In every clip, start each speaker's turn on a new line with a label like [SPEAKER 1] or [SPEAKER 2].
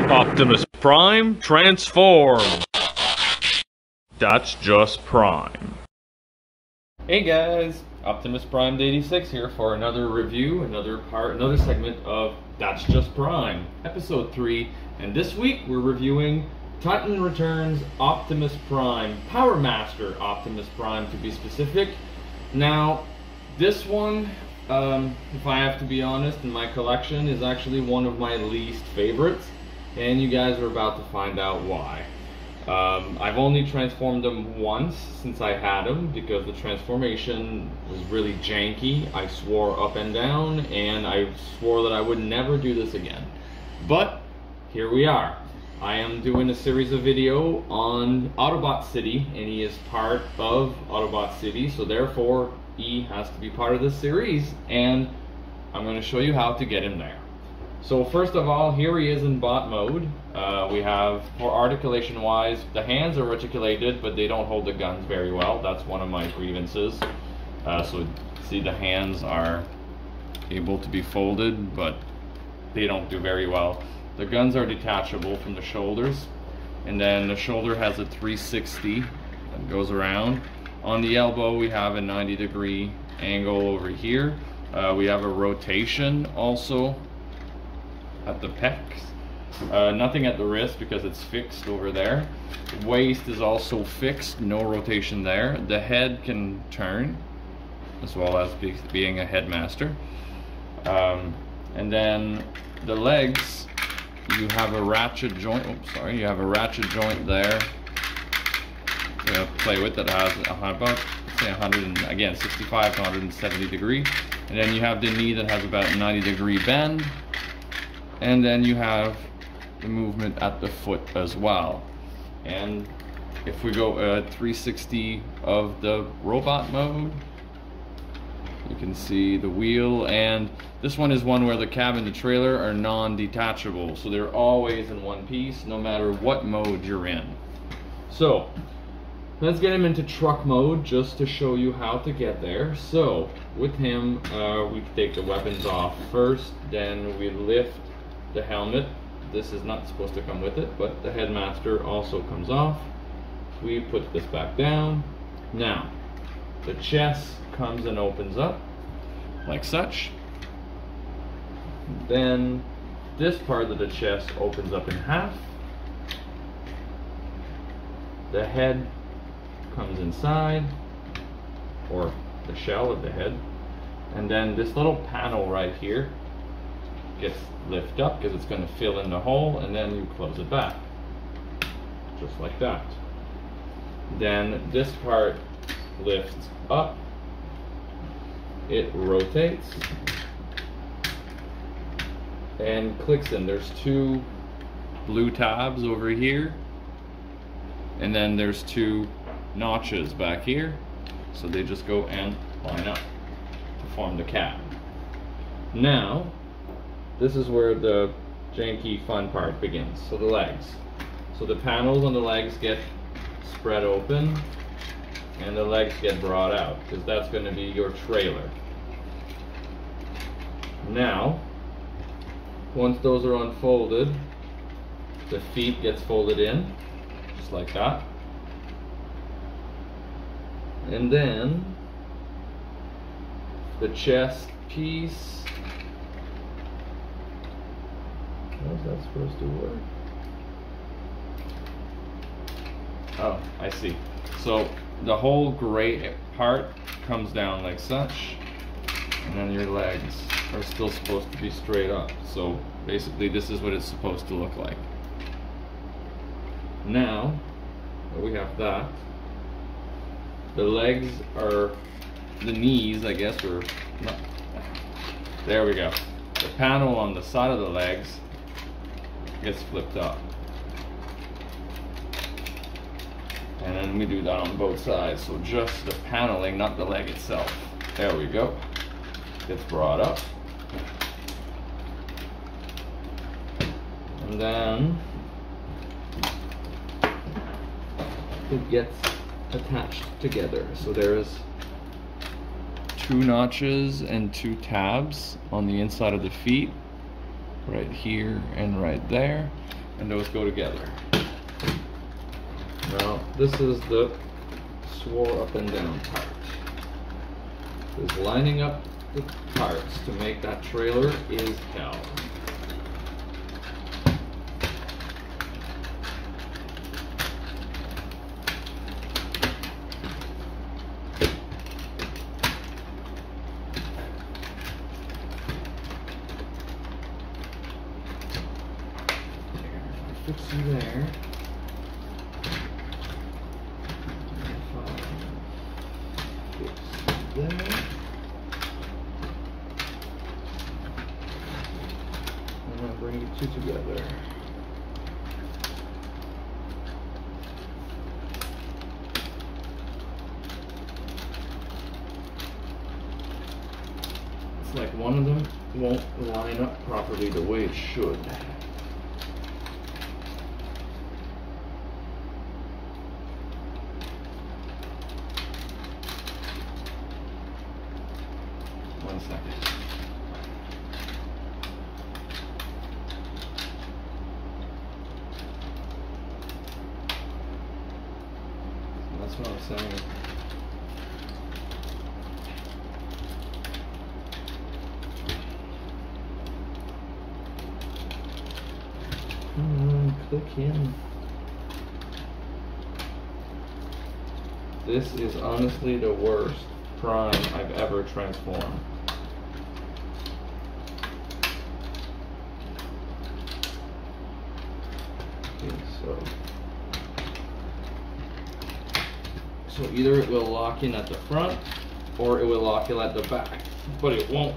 [SPEAKER 1] Optimus Prime, transform! That's just Prime. Hey guys, Optimus Prime 86 here for another review, another segment of That's Just Prime, episode 3, and this week we're reviewing Titan Returns Optimus Prime, Power Master Optimus Prime to be specific. Now, this one, if I have to be honest, in my collection is actually one of my least favorites, and you guys are about to find out why. I've only transformed them once since I had them because the transformation was really janky. I swore up and down, and I swore that I would never do this again. But here we are. I am doing a series of video on Autobot City, and he is part of Autobot City, so therefore he has to be part of this series, and I'm going to show you how to get him there. So first of all, here he is in bot mode. We have, for articulation wise, the hands are articulated, but they don't hold the guns very well. That's one of my grievances. So see, the hands are able to be folded, but they don't do very well. The guns are detachable from the shoulders, and then the shoulder has a 360 that goes around. On the elbow we have a 90-degree angle over here. We have a rotation also at the pecs. Nothing at the wrist because it's fixed over there. The waist is also fixed, no rotation there. The head can turn, as well as being a headmaster. And then the legs, you have a ratchet joint. Oops, sorry. You have a ratchet joint there to play with that has about, say, 65 to 170 degree. And then you have the knee that has about 90-degree bend. And then you have the movement at the foot as well. And if we go 360 of the robot mode, you can see the wheel, and this one is one where the cab and the trailer are non-detachable, so they're always in one piece no matter what mode you're in. So let's get him into truck mode just to show you how to get there. So with him, we take the weapons off first, then we lift the helmet. This is not supposed to come with it, but the headmaster also comes off. We put this back down. Now the chest comes and opens up like such. Then this part of the chest opens up in half. The head comes inside, or the shell of the head, and then this little panel right here gets lifted up because it's going to fill in the hole, and then you close it back just like that. Then this part lifts up, it rotates and clicks in. There's two blue tabs over here, and then there's two notches back here, so they just go and line up to form the cab. Now this is where the janky fun part begins. So the legs. So the panels on the legs get spread open and the legs get brought out because that's going to be your trailer. Now, once those are unfolded, the feet gets folded in, just like that. And then the chest piece, how's that supposed to work? Oh, I see. So the whole gray part comes down like such, and then your legs are still supposed to be straight up. So basically this is what it's supposed to look like. Now that we have that, the legs are, the knees I guess, or not. There we go. The panel on the side of the legs gets flipped up, and then we do that on both sides, so just the paneling, not the leg itself. There we go. Gets brought up, and then it gets attached together. So there's two notches and two tabs on the inside of the feet, right here and right there. and those go together. Now this is the swore up and down part. Is lining up the parts to make that trailer is hell. Fix you there. Fix you there. And then bring you two together. It's like one of them won't line up properly the way it should. One second. So that's what I'm saying. Click in. This is honestly the worst Prime I've ever transformed. Okay, so either it will lock in at the front or it will lock in at the back, but it won't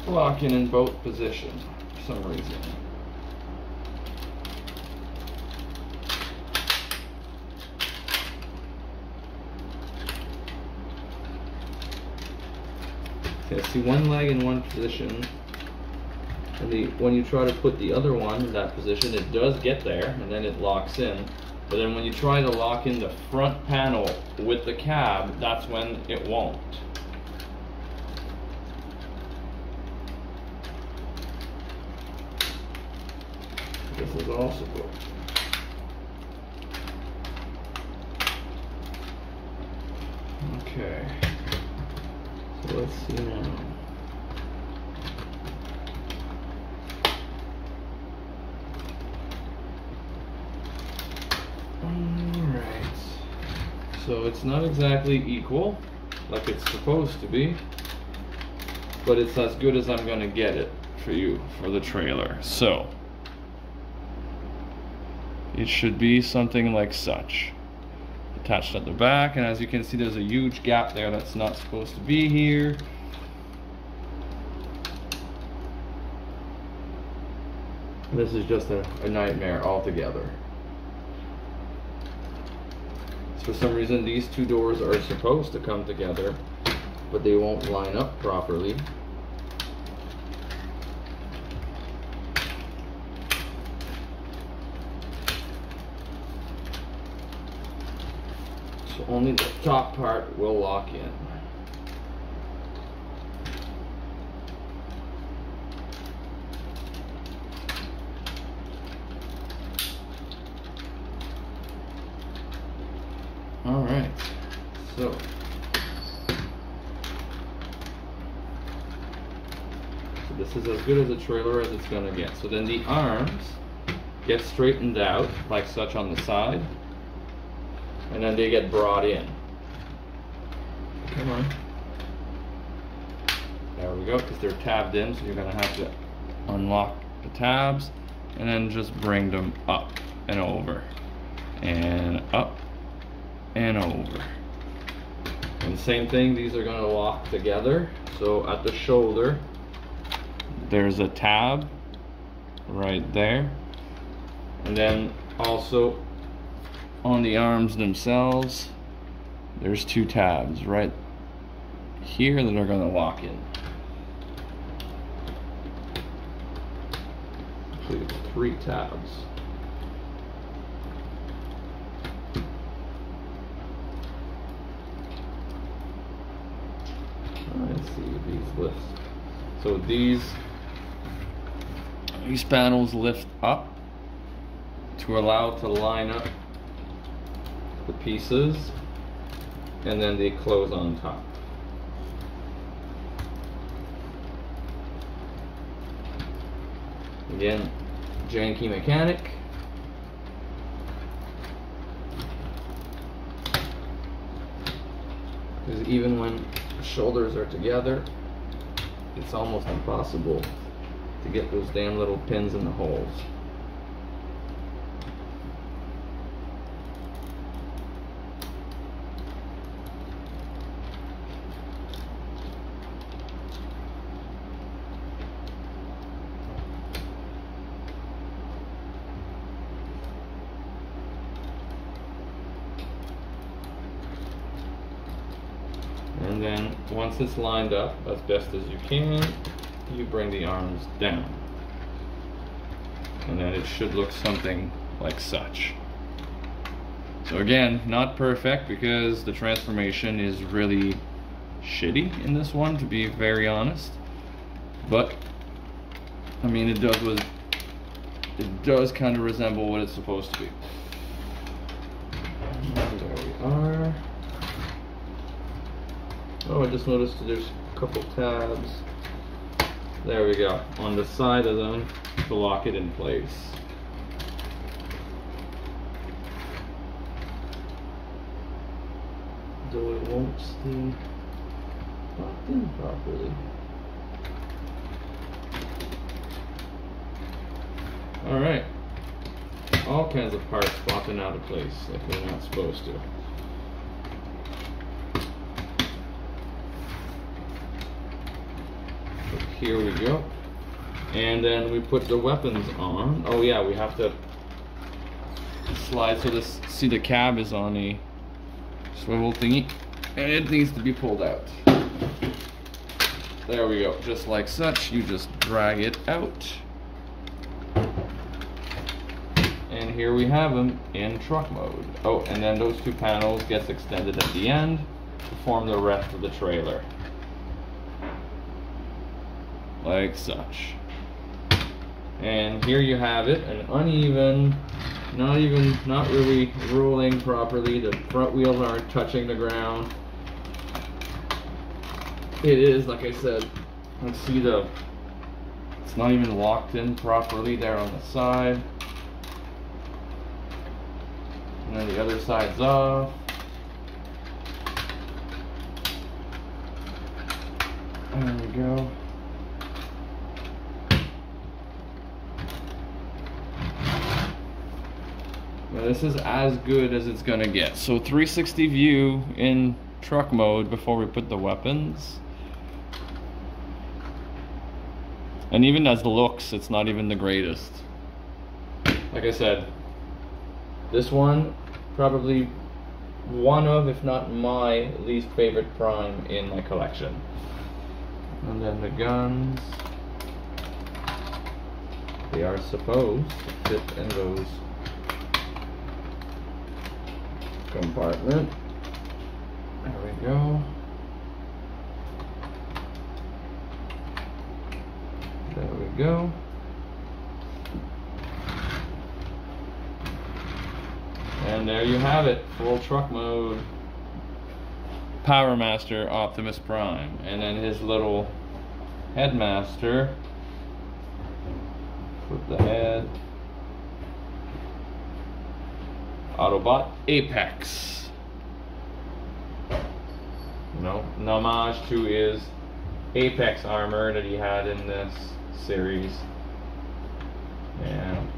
[SPEAKER 1] lock in both positions for some reason. Okay, see one leg in one position, and when you try to put the other one in that position, it does get there, and then it locks in. But then when you try to lock in the front panel with the cab, that's when it won't. This is also good. Okay. So let's see now. Alright. So it's not exactly equal, like it's supposed to be, but it's as good as I'm gonna get it for you, for the trailer. So it should be something like such. Attached at the back, and as you can see, there's a huge gap there that's not supposed to be here. This is just a nightmare altogether. So for some reason these two doors are supposed to come together, but they won't line up properly. So only the top part will lock in. Alright, so this is as good as a trailer as it's gonna get. So then the arms get straightened out like such on the side, and then they get brought in. Come on. There we go, because they're tabbed in, so you're gonna have to unlock the tabs and then just bring them up and over and up and over. And same thing, these are gonna lock together. So at the shoulder, there's a tab right there. And then also on the arms themselves, there's two tabs right here that are gonna lock in. Actually, it's 3 tabs. Let's see these lifts. So these panels lift up to allow to line up the pieces, and then they close on top. Again, janky mechanic. Because even when shoulders are together, it's almost impossible to get those damn little pins in the holes. And then once it's lined up as best as you can, you bring the arms down. And then it should look something like such. So again, not perfect because the transformation is really shitty in this one, to be very honest. But I mean, it does kind of resemble what it's supposed to be. And there we are. Oh, I just noticed there's a couple tabs. There we go, on the side of them to lock it in place. Though it won't stay locked in properly. Alright. All kinds of parts popping out of place like they're not supposed to. Here we go. And then we put the weapons on. Oh yeah, we have to slide so this, see, the cab is on a swivel thingy and it needs to be pulled out. There we go, just like such. You just drag it out. And here we have them in truck mode. Oh, and then those two panels gets extended at the end to form the rest of the trailer. Like such. And here you have it, an uneven, not really rolling properly. The front wheels aren't touching the ground. It is, like I said, let's see, it's not even locked in properly there on the side. And then the other side's off. There we go. Now this is as good as it's gonna get. So 360 view in truck mode before we put the weapons. And even as the looks, it's not even the greatest. Like I said, this one probably one of, if not my least favorite Prime in my collection. And then the guns, they are supposed to fit in those compartment. There we go. There we go. And there you have it, full truck mode. Power Master Optimus Prime. And then his little headmaster. Flip the head. Autobot Apex. You know, an homage to his Apex armor that he had in this series. And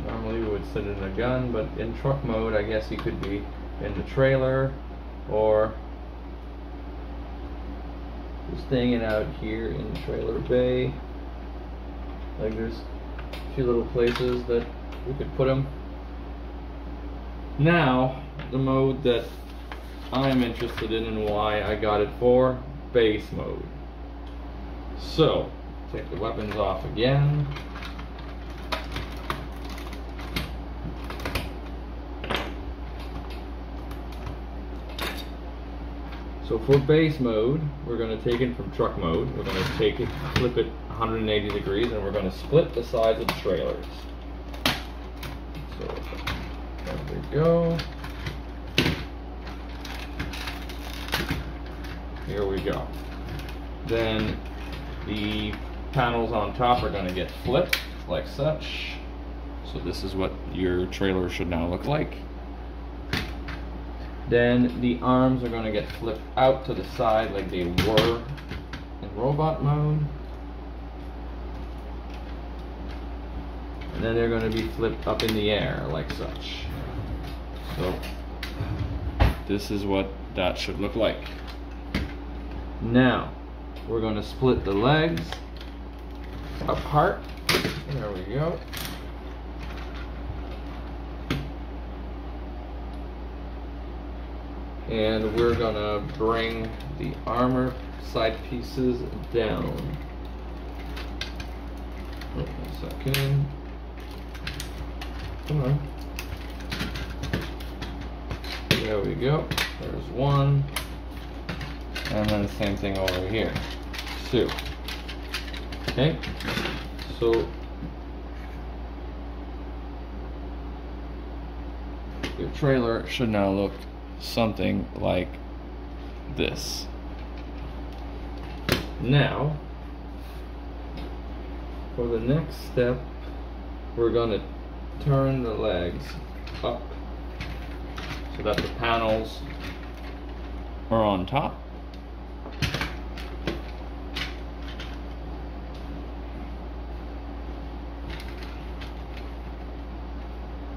[SPEAKER 1] normally we would sit in a gun, but in truck mode I guess he could be in the trailer or just hanging out here in the trailer bay. Like there's a few little places that we could put him. Now, the mode that I'm interested in and why I got it for, base mode. So, take the weapons off again. So for base mode, we're going to take it from truck mode. We're going to take it, flip it 180 degrees, and we're going to split the sides of the trailers. So there we go. Here we go. Then the panels on top are going to get flipped like such. So this is what your trailer should now look like. Then the arms are going to get flipped out to the side like they were in robot mode. And then they're going to be flipped up in the air like such. So this is what that should look like. Now we're going to split the legs apart. There we go. And we're gonna bring the armor side pieces down. Oh, 1 second. Come on. There we go. There's one. And then the same thing over here. Two. Okay. So your trailer should now look something like this. Now, for the next step, we're going to turn the legs up so that the panels are on top.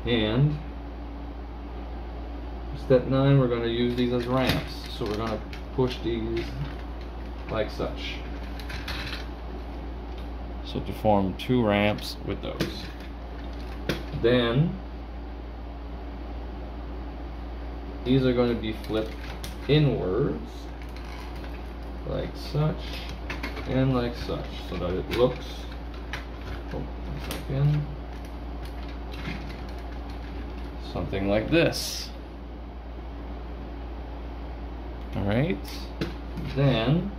[SPEAKER 1] And step 9, we're going to use these as ramps. So we're going to push these like such. So to form 2 ramps with those. Then these are going to be flipped inwards like such and like such, so that it looks, oh, 1 second, something like this. Alright, then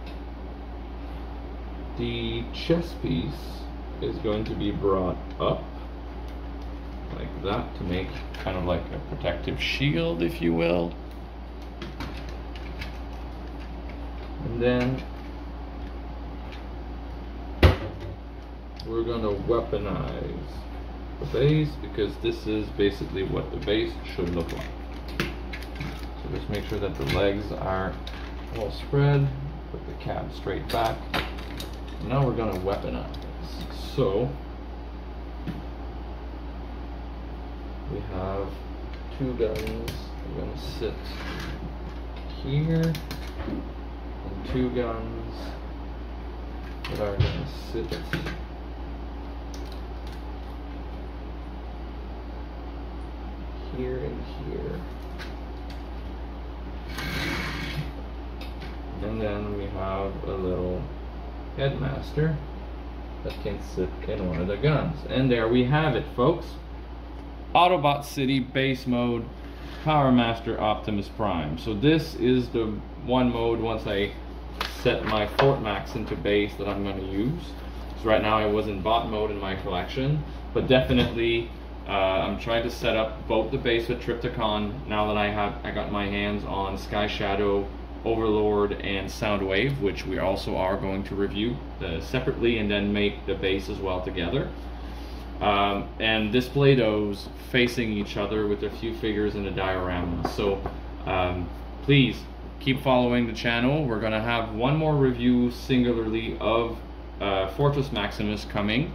[SPEAKER 1] the chest piece is going to be brought up like that to make kind of like a protective shield, if you will. And then we're going to weaponize the base, because this is basically what the base should look like. So just make sure that the legs are well spread, put the cab straight back. Now we're going to weaponize this. So we have 2 guns. We're going to sit here, and 2 guns that are going to sit here and here. And then we have a little headmaster that can sit in one of the guns. And there we have it, folks. Autobot City base mode, Power Master Optimus Prime. So this is the one mode once I set my Fort Max into base that I'm going to use. So right now I was in bot mode in my collection, but definitely I'm trying to set up both the base with Trypticon now that I got my hands on Sky Shadow, Overlord, and Soundwave, which we also are going to review separately and then make the base as well together. And display those facing each other with a few figures in a diorama. So please keep following the channel. We're going to have one more review singularly of Fortress Maximus coming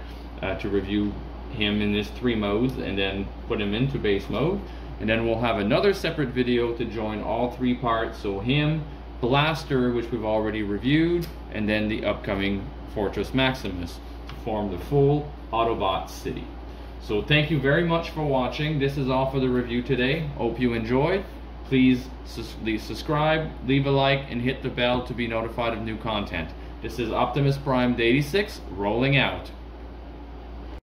[SPEAKER 1] to review him in this 3 modes and then put him into base mode. And then we'll have another separate video to join all 3 parts. So him, Blaster, which we've already reviewed, and then the upcoming Fortress Maximus to form the full Autobot City. So thank you very much for watching. This is all for the review today. Hope you enjoyed. Please subscribe, leave a like, and hit the bell to be notified of new content. This is Optimus Prime 86 rolling out.